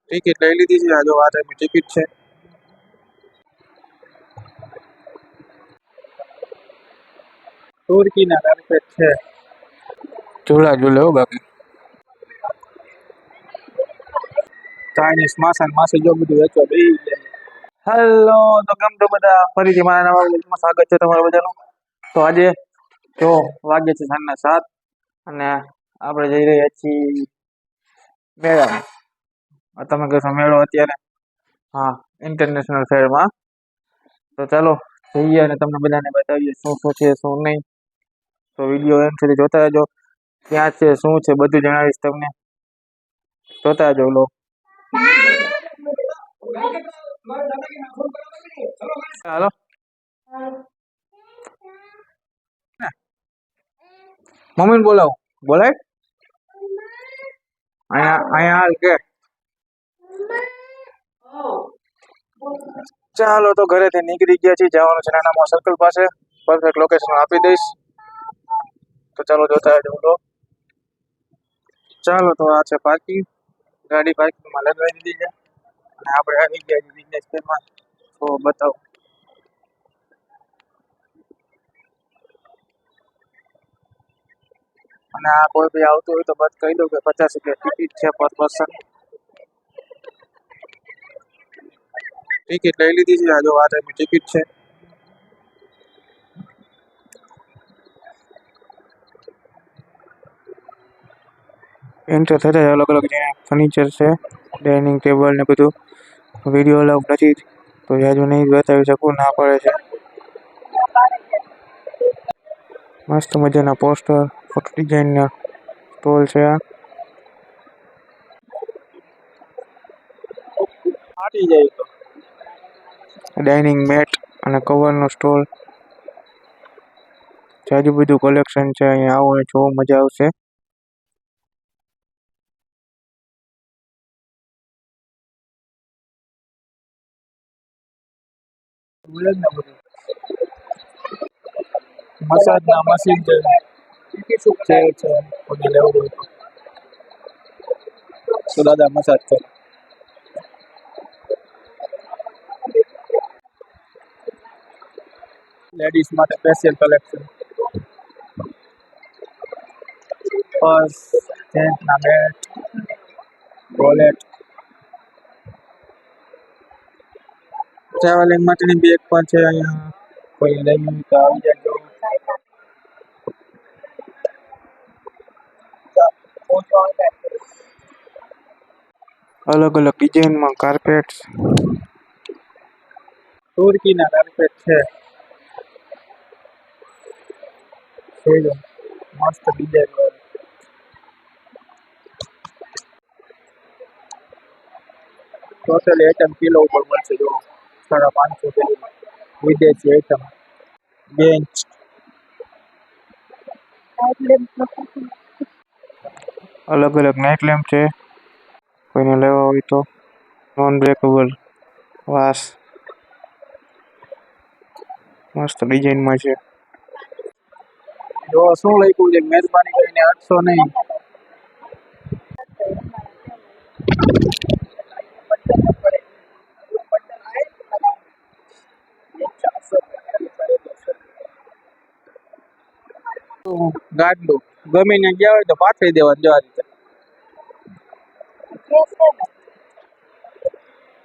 Ticket લઈ લીધી છે. આ જો આ ટાઈપની ટિકિટ છે. તુર્કીના કાર્પેટ છે. ઝૂલા ઝૂલે હો બાકી. ચાઇનીઝ માસા માસી જો બધું વેચવા બેહી ગયા. હેલો તો કેમ તો બધા ફરીથી મારા નવા વિડીયોમાં સ્વાગત છે તમારું બધાનું. તો આજે જો વાગે છે સાંજના 7 અને આપણે જઈ રહ્યા છીએ મેળામાં. તમે કહેશો મેળો અત્યારે? હા, ઇન્ટરનેશનલ ફેરમાં. તો ચાલો જઈએ અને તમને બધાને બતાવીએ શું શું છે શું નહીં. તો વિડીયો એમ સુધી જોતા રહેજો. ક્યાં છે શું છે બધું જણાવીશ તમને. જોતા રહેજો. લો હાલો મમ્મીને બોલાવો. બોલાય અહીંયા હાલ કે ચાલો તો ઘરેથી નીકળી ગયા છીએ. જવાનું છે નાના સર્કલ પાસે. પરફેક્ટ લોકેશન આપી દઈશ. તો ચાલો જોતા રહેજો. ચાલો તો આ છે પાર્કિંગ. ગાડી પાર્કિંગમાં લગાવી દીધી છે અને આપણે આવી ગયા છીએ બિઝનેસ ફેરમાં. તો બતાવો. અને આ કોઈ બી આવતું હોય તો બસ કહી દઉં કે 50 રૂપિયા ટિકિટ છે પર પર્સન. ટિકિટ લઈ લીધી છે. આ જો આ ટાઈપની ટિકિટ છે. એન્ટર થતા અલગ અલગ ફર્નિચર છે, ડાઇનિંગ ટેબલ ને બધું. વિડીયો અલાઉ નથી તો હજુ નહીં બતાવી શકું, ના પડે છે. મસ્ત મજાના પોસ્ટર, ફોટો ડિઝાઇનના સ્ટોલ છે. ડાઇનિંગ મેટ અને કવરનો સ્ટોલ. જાજુ બધું કલેક્શન છે. અહીંયા આવો ને જોવો, મજા આવશે. મસાજના મશીન છે. ચેર છે. કોઈને લેવું હોય તો દાદા મસાજ કરે. લેડીઝ માટે સ્પેશિયલ કલેક્શન. પર્સ, જેન્ટ્સના બેટ, વોલેટ, ટ્રાવેલિંગ માટેની બેગ પણ છે અહીંયા. કોઈ લઈ તો આવી જાય. અલગ અલગ ડિઝાઇનમાં કાર્પેટ. તુર્કીના કાર્પેટ છે. મસ્ત ડિઝાઇન. ટોટલ આઈટમ કિલો ઉપર મળશે. જો 550 કિલો વિદેશી આઈટમ. બેન્ચ, અલગ અલગ નાઇટ લેમ્પ છે. કોઈને લેવા હોય તો. નોન બ્રેકેબલ વાસ મસ્ત ડિઝાઇનમાં છે. જો શું લખ્યું છે, મહેરબાની કરીને 800 નહીં. ગાડલું ગમીને ગયા હોય તો પાથરી દેવાનું. જો આ રીતે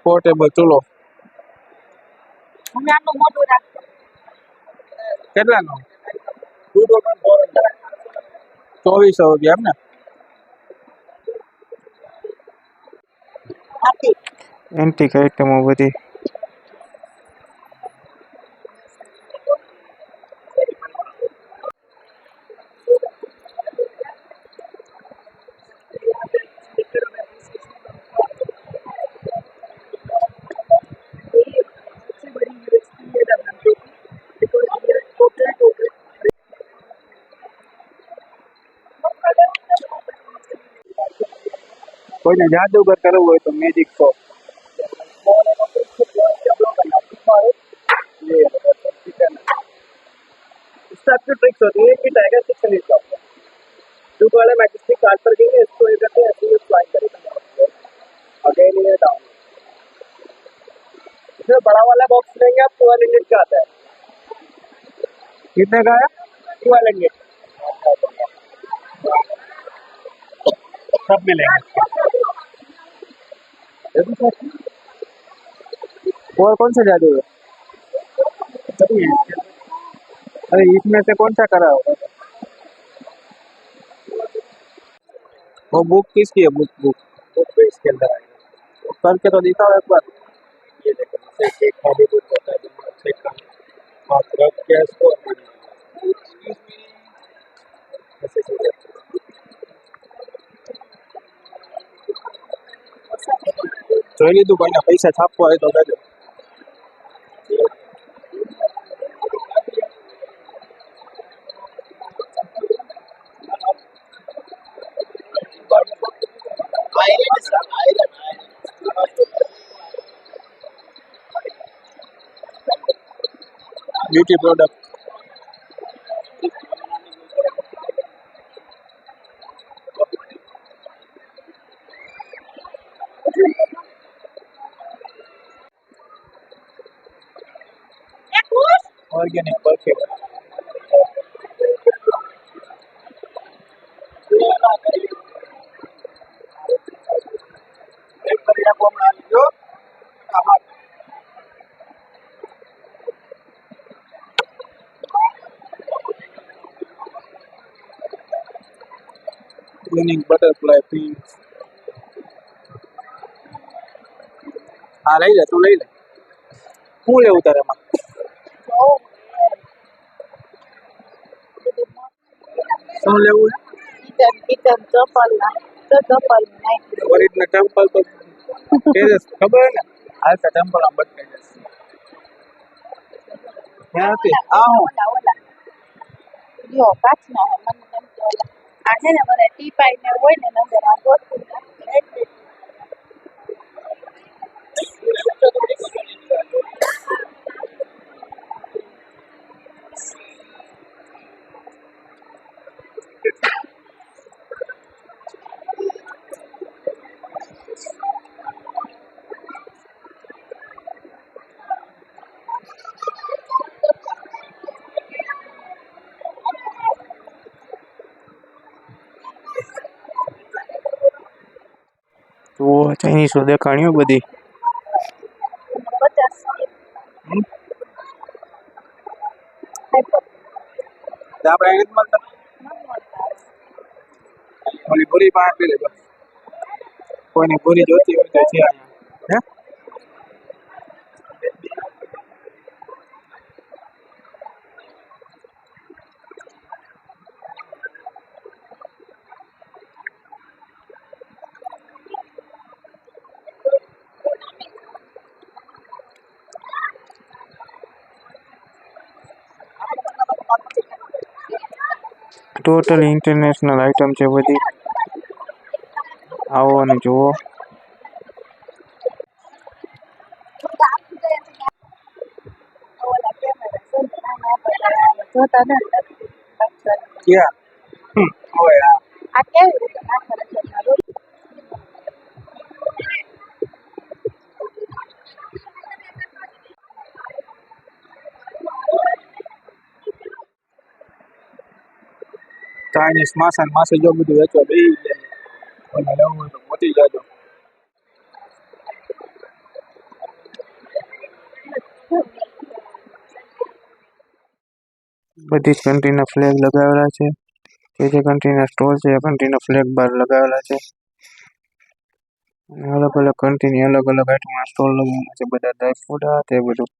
પોર્ટેબલ ચૂલો. કેટલાનો? 2400 રૂપિયા એમ ને? એન્ટિક આઈટમો બધી. કોઈને જાદુગર કરવું હોય તો મેજિક શોપ. आपकी ट्रिक्स होती है कि टाइगर 6 मिनट का होता है। दुख वाले मैजिस्टिक कार्ड पर गए इसको ये करते हैं ऐसे ही स्वाइप करें। अगेन ये इसमें बड़ा वाला बॉक्स लेंगे आप 1200 का आता है। कितने का है? 1200 सब मिलेंगे। और कौन सा जादू है? सभी है। अरे इसमें से कौन सा करा होगा? वो बुक किसकी है? बुक बुक पे इसके अंदर आएगा। करके तो दिखाओ एक बार। ये देखो जैसे एक खाली बुक होता है चेक का मात्र कैश को ऐसे चीजें જોઈ લીધું કોઈને પૈસા છાપવા હોય તો કહેજો. બ્યુટી પ્રોડક્ટ ઓર્ગેનિક પરફ્યુમ एक बढ़िया को बना लीजिए। Clinic butterfly print. હા લઈ લે, તું લઈ લે. શું લેવું તારે એમાં? શું લેવું છે? ઓરિજિનલ ટેમ્પલ તો તેજસ ખબર હે ને? હાલ તો ટેમ્પલ આમ બતાવી દે. ક્યાં હતી? આ હું તો ચાઇનીઝ દેખાણીઓ બધી. આપણે અહીં જ મળતા ઓલી પૂરી પાસે પી લેજો. કોઈની પૂરી જોતી હોય તો છે અહીંયા. હે ટોટલ ઇન્ટરનેશનલ આઇટમ છે બધી. આવો અને જુઓ. ક્યાં? હોય ચાઇનીઝ માસા ને માસી જો બધું વેચવા બે લેવું હોય તો મોટી જાજો. બધી જ કન્ટ્રીના ફ્લેગ લગાવેલા છે. જે કન્ટ્રીના સ્ટોલ છે એ કન્ટ્રીના ફ્લેગ બાર લગાવેલા છે. અલગ અલગ કન્ટ્રીની અલગ અલગ આઈટમના સ્ટોલ લગાવેલા છે. બધા ડ્રાય ફ્રૂટ આ તે બધું.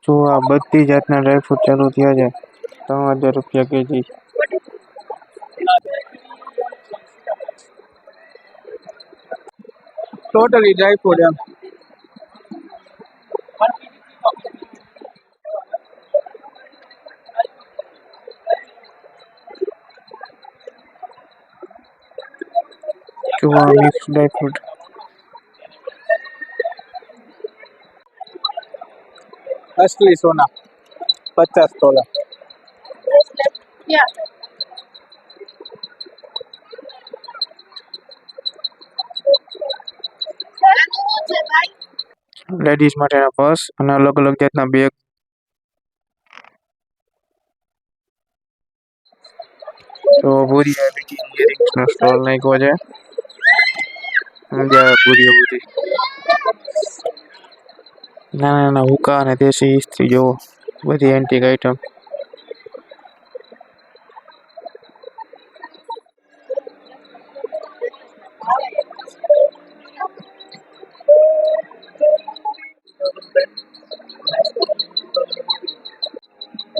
જો આ બધી જાતના ડ્રાય ફ્રૂટ ચાલુ થયા છે. 3000 રૂપિયા કેજી. ટોટલી ડ્રાય ફ્રૂટ એમ. જો આ મિક્સ ડ્રાય ફ્રૂટ. असली सोना 50 तोला. લેડીઝ માટેના પર્સ અને અલગ અલગ જાતના બેગ. તો ભૂરિયા બીજી ઇયરિંગ્સનો સ્ટોલ નાખ્યો છે. સમજ્યા ભૂરીઓ બધી નાના નાના હુકા અને દેશી ઇસ્ત્રી જોવો બધી એન્ટિક આઈટમ.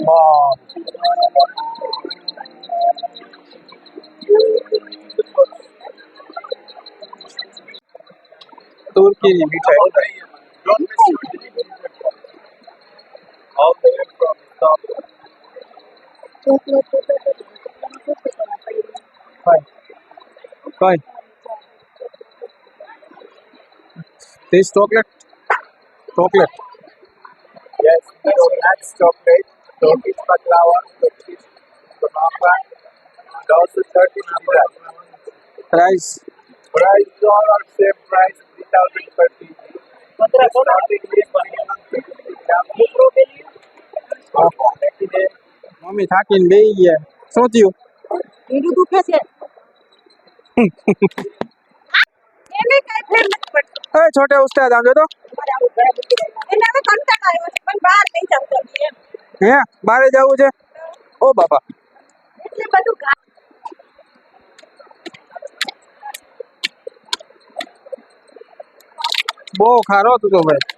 Wow. तुर्की मिठाई all the way from Istanbul. Fine. Fine. This chocolate? Chocolate. Yes, that's chocolate. Turkish baklava, Turkish kunafa, and also Turkish dessert. Price? Price all are same price, 3,000 per kg. Mummy થાકીને બેહી ગયા શું થયું બીજું દુખે છે એને કઈ ફેર નથી પડતો એ છોટે ઉસ્તાદ આમ જો તો એને હવે કંટાળો આવ્યો છે પણ બહાર લઈ જાવ તો એમ હે બારે જવું છે ઓ બાપા એટલે બધું બહુ ખારો હતો તો ભાઈ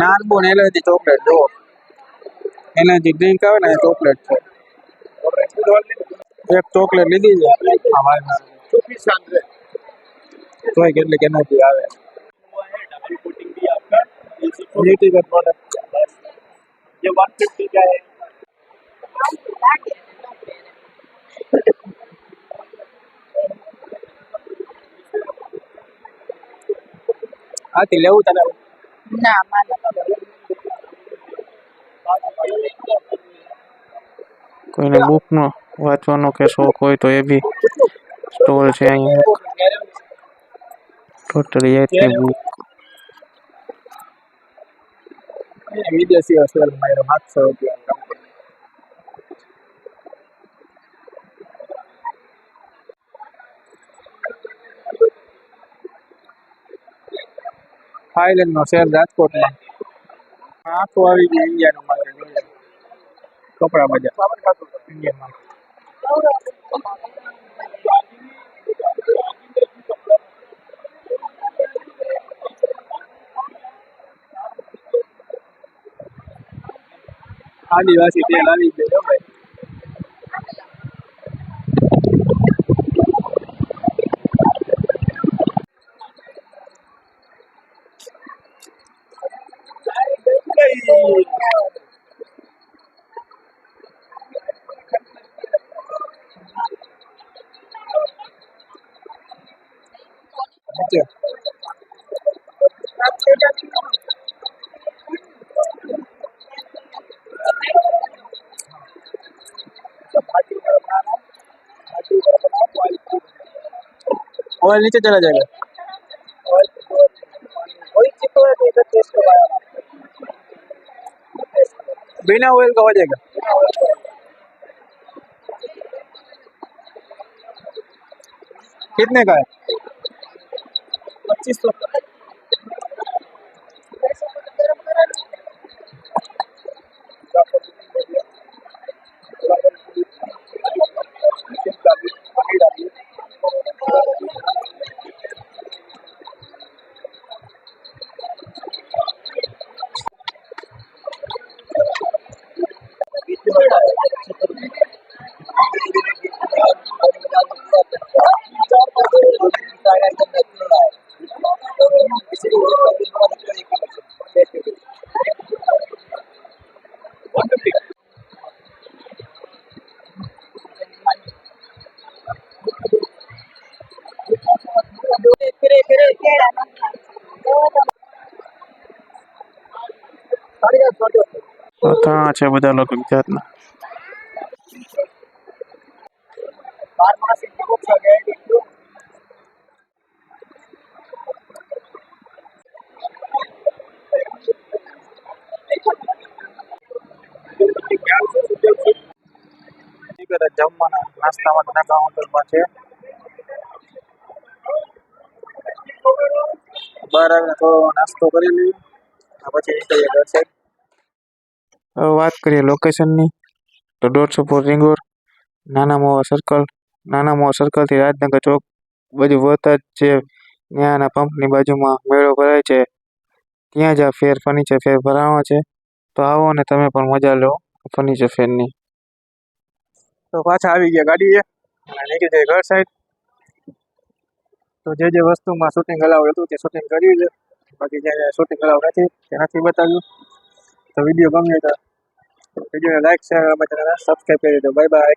નાનબોન એલર્જી ચોકલેટ જો એનર્જી ડ્રિંક આવે ને એ ચોકલેટ છે એક ચોકલેટ લીધી છે અમારે જોઈ કેટલીક એનર્જી આવે नीतिगत प्रोडक्ट ये 150 का है આથી લેવું તને ના માને કોઈને બુકનો વાંચવાનો કે શોખ હોય તો એ બી સ્ટોલ છે અહીંયા. ટોટલી એથી બુક. વિદેશી સેલ માર્યો 700 રૂપિયા થાઈલેન્ડ નો શેર રાજકોટમાં આખું આવી ગયું ઇન્ડિયાનું માર્કેટ કપડા બજાર ઇન્ડિયનમાં આદિવાસી તેલ આવી ગયો ભાઈ ऑयल नीचे चला जाएगा बिना ऑयल का हो जाएगा कितने का है 2500 ઘણા છે બધા લોકો જાતના. જમવાના નાસ્તા માટે કાઉન્ટરમાં છે. બહાર આવીને થોડો નાસ્તો કરી લઈએ પછી નીકળીએ ઘર સાઈડ. હવે વાત કરીએ લોકેશનની તો 150 ફૂટ રિંગ રોડ, નાના મોવા સર્કલથી રાજનગર ચોક બાજુ વળતા જ જે ત્યાંના પંપની બાજુમાં મેળો ભરાય છે ત્યાં જ આ ફર્નિચર ફેર ભરાવાનો છે. તો આવો ને તમે પણ મજા લો ફર્નિચર ફેરની. તો પાછા આવી ગયા ગાડીએ અને નીકળી જાય ઘર સાઈડ. તો જે વસ્તુમાં શૂટિંગ અલાઉ હતું તે શૂટિંગ કર્યું છે, બાકી જે શૂટિંગ અલાઉ નથી તે નથી બતાવ્યું. તો વિડીયો ગમ્યો તો વિડીયોને લાઈક શેર અને સબસ્ક્રાઈબ કરી દો. Bye bye.